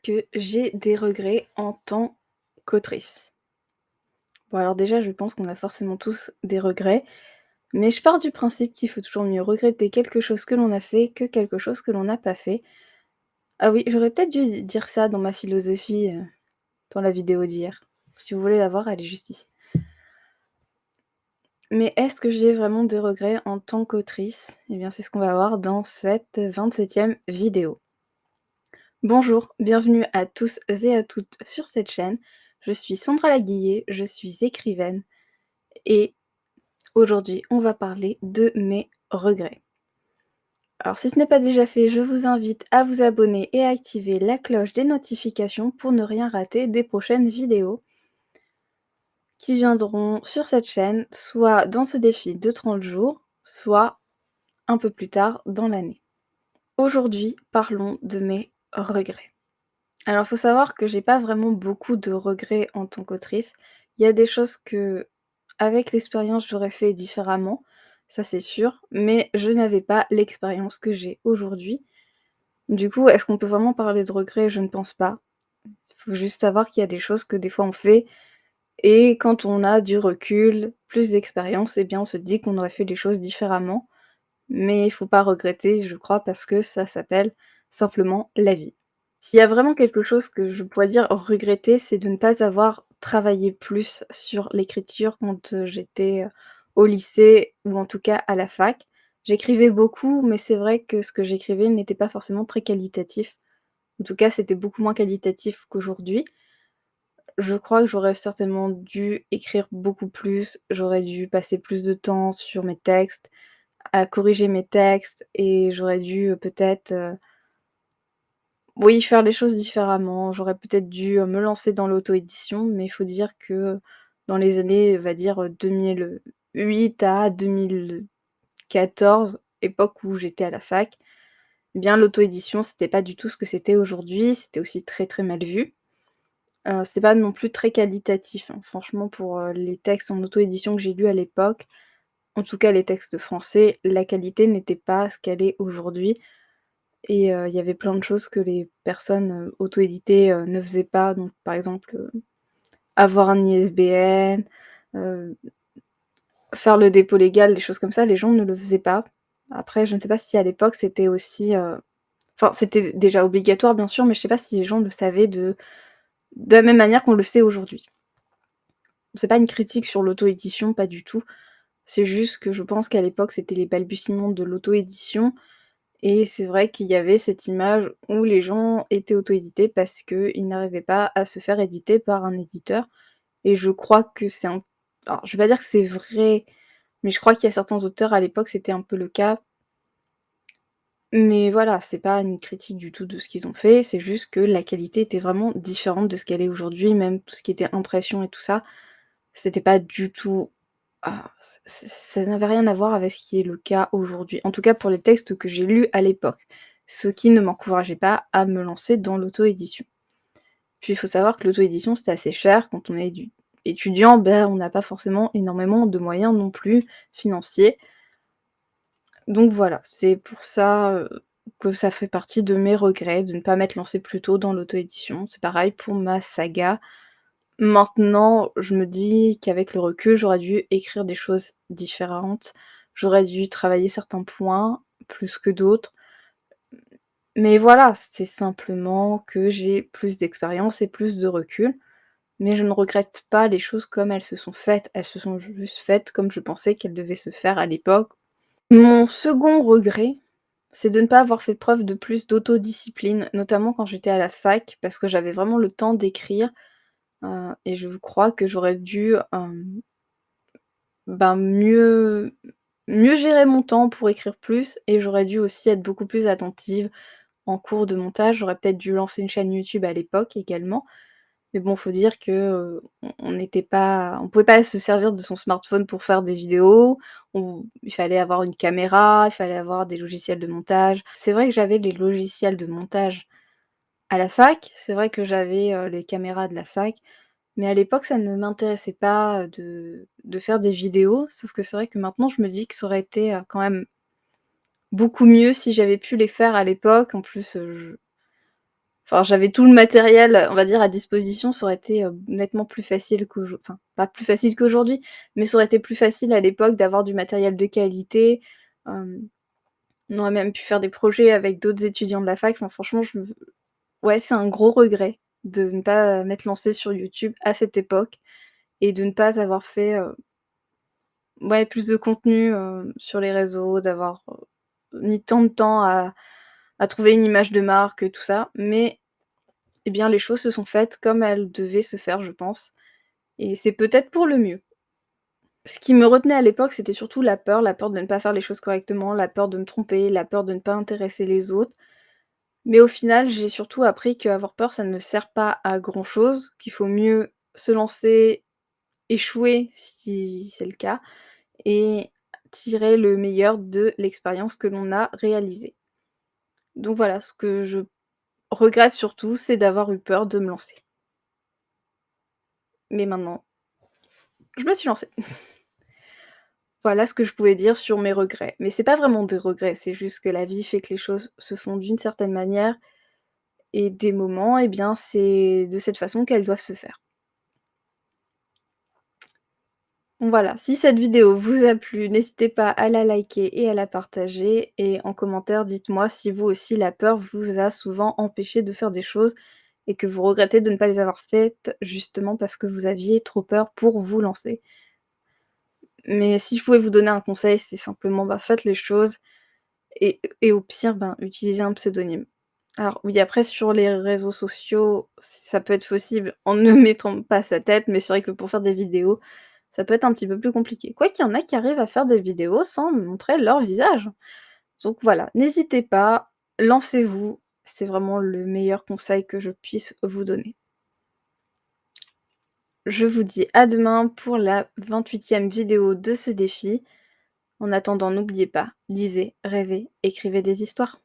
que j'ai des regrets en tant qu'autrice? Bon alors déjà je pense qu'on a forcément tous des regrets, mais je pars du principe qu'il faut toujours mieux regretter quelque chose que l'on a fait que quelque chose que l'on n'a pas fait. Ah oui, j'aurais peut-être dû dire ça dans ma philosophie, dans la vidéo d'hier. Si vous voulez la voir, elle est juste ici. Mais est-ce que j'ai vraiment des regrets en tant qu'autrice? Eh bien c'est ce qu'on va voir dans cette 27e vidéo. Bonjour, bienvenue à tous et à toutes sur cette chaîne. Je suis Sandra Laguiller, je suis écrivaine et aujourd'hui on va parler de mes regrets. Alors si ce n'est pas déjà fait, je vous invite à vous abonner et à activer la cloche des notifications pour ne rien rater des prochaines vidéos qui viendront sur cette chaîne, soit dans ce défi de 30 jours, soit un peu plus tard dans l'année. Aujourd'hui, parlons de mes regrets. Alors, faut savoir que j'ai pas vraiment beaucoup de regrets en tant qu'autrice. Il y a des choses que, avec l'expérience, j'aurais fait différemment, ça c'est sûr, mais je n'avais pas l'expérience que j'ai aujourd'hui. Du coup, est-ce qu'on peut vraiment parler de regrets? Je ne pense pas. Il faut juste savoir qu'il y a des choses que des fois on fait et quand on a du recul, plus d'expérience, eh bien on se dit qu'on aurait fait les choses différemment, mais il faut pas regretter, je crois, parce que ça s'appelle simplement la vie. S'il y a vraiment quelque chose que je pourrais dire regretter, c'est de ne pas avoir travaillé plus sur l'écriture quand, j'étais, au lycée ou en tout cas à la fac. J'écrivais beaucoup, mais c'est vrai que ce que j'écrivais n'était pas forcément très qualitatif. En tout cas, c'était beaucoup moins qualitatif qu'aujourd'hui. Je crois que j'aurais certainement dû écrire beaucoup plus, j'aurais dû passer plus de temps sur mes textes, à corriger mes textes et j'aurais dû, peut-être, oui, faire les choses différemment. J'aurais peut-être dû, me lancer dans l'auto-édition, mais il faut dire que, dans les années, on va dire, 2008 à 2014, époque où j'étais à la fac, eh bien l'auto-édition, c'était pas du tout ce que c'était aujourd'hui, c'était aussi très, très mal vu. C'est pas non plus très qualitatif, hein. Franchement pour, les textes en auto-édition que j'ai lus à l'époque, en tout cas les textes français, la qualité n'était pas ce qu'elle est aujourd'hui. Et il y avait plein de choses que les personnes, auto-éditées, ne faisaient pas. Donc par exemple, avoir un ISBN, heu, faire le dépôt légal, des choses comme ça, les gens ne le faisaient pas. Après, je ne sais pas si à l'époque c'était aussi, enfin c'était déjà obligatoire bien sûr, mais je sais pas si les gens le savaient de la même manière qu'on le sait aujourd'hui. C'est pas une critique sur l'auto-édition, pas du tout. C'est juste que je pense qu'à l'époque, c'était les balbutiements de l'auto-édition. Et c'est vrai qu'il y avait cette image où les gens étaient auto-édités parce qu'ils n'arrivaient pas à se faire éditer par un éditeur et je crois que c'est un alors je vais pas dire que c'est vrai, mais je crois qu'il y a certains auteurs à l'époque, c'était un peu le cas. Mais voilà, c'est pas une critique du tout de ce qu'ils ont fait, c'est juste que la qualité était vraiment différente de ce qu'elle est aujourd'hui, même tout ce qui était impression et tout ça, c'était pas du tout ça n'avait rien à voir avec ce qui est le cas aujourd'hui. En tout cas pour les textes que j'ai lus à l'époque. Ce qui ne m'encourageait pas à me lancer dans l'auto-édition. Puis il faut savoir que l'auto-édition c'était assez cher quand on est étudiant, ben, on n'a pas forcément énormément de moyens non plus financiers. Donc voilà, c'est pour ça, que ça fait partie de mes regrets de ne pas m'être lancée plus tôt dans l'auto-édition. C'est pareil pour ma saga. Maintenant, je me dis qu'avec le recul, j'aurais dû écrire des choses différentes. J'aurais dû travailler certains points plus que d'autres. Mais voilà, c'est simplement que j'ai plus d'expérience et plus de recul. Mais je ne regrette pas les choses comme elles se sont faites. Elles se sont juste faites comme je pensais qu'elles devaient se faire à l'époque. Mon second regret, c'est de ne pas avoir fait preuve de plus d'autodiscipline, notamment quand j'étais à la fac, parce que j'avais vraiment le temps d'écrire. Et je crois que j'aurais dû, ben, mieux gérer mon temps pour écrire plus et j'aurais dû aussi être beaucoup plus attentive en cours de montage. J'aurais peut-être dû lancer une chaîne YouTube à l'époque également. Mais bon, faut dire que, on n'était pas on pouvait pas se servir de son smartphone pour faire des vidéos. Il fallait avoir une caméra, il fallait avoir des logiciels de montage. C'est vrai que j'avais les logiciels de montage à la fac, c'est vrai que j'avais, les caméras de la fac, mais à l'époque, ça ne m'intéressait pas, de faire des vidéos, sauf que c'est vrai que maintenant je me dis que ça aurait été, quand même beaucoup mieux si j'avais pu les faire à l'époque. En plus, Enfin, j'avais tout le matériel, on va dire, à disposition, ça aurait été, nettement plus facile enfin, pas plus facile qu'aujourd'hui, mais ça aurait été plus facile à l'époque d'avoir du matériel de qualité. Hem, on aurait même pu faire des projets avec d'autres étudiants de la fac. Enfin, franchement, ouais, c'est un gros regret de ne pas m'être lancée sur YouTube à cette époque et de ne pas avoir fait, ouais, plus de contenu, sur les réseaux, d'avoir, mis tant de temps à trouver une image de marque, tout ça. Mais eh bien, les choses se sont faites comme elles devaient se faire, je pense, et c'est peut-être pour le mieux. Ce qui me retenait à l'époque, c'était surtout la peur de ne pas faire les choses correctement, la peur de me tromper, la peur de ne pas intéresser les autres. Mais au final, j'ai surtout appris qu'avoir peur, ça ne sert pas à grand-chose, qu'il faut mieux se lancer, échouer si c'est le cas, et tirer le meilleur de l'expérience que l'on a réalisée. Donc voilà, ce que je regrette surtout, c'est d'avoir eu peur de me lancer. Mais maintenant, je me suis lancée. Voilà ce que je pouvais dire sur mes regrets. Mais c'est pas vraiment des regrets, c'est juste que la vie fait que les choses se font d'une certaine manière et des moments, eh bien, c'est de cette façon qu'elles doivent se faire. Donc voilà, si cette vidéo vous a plu, n'hésitez pas à la liker et à la partager, et en commentaire, dites-moi si vous aussi la peur vous a souvent empêché de faire des choses et que vous regrettez de ne pas les avoir faites justement parce que vous aviez trop peur pour vous lancer. Mais si je pouvais vous donner un conseil, c'est simplement, bah, faites les choses. Et au pire, ben, utiliser un pseudonyme. Alors oui, après sur les réseaux sociaux, ça peut être possible en ne mettant pas sa tête, mais c'est vrai que pour faire des vidéos, ça peut être un petit peu plus compliqué. Quoiqu'il y en a qui arrivent à faire des vidéos sans montrer leur visage. Donc voilà, n'hésitez pas, lancez-vous, c'est vraiment le meilleur conseil que je puisse vous donner. Je vous dis à demain pour la 28e vidéo de ce défi. En attendant, n'oubliez pas, lisez, rêvez, écrivez des histoires.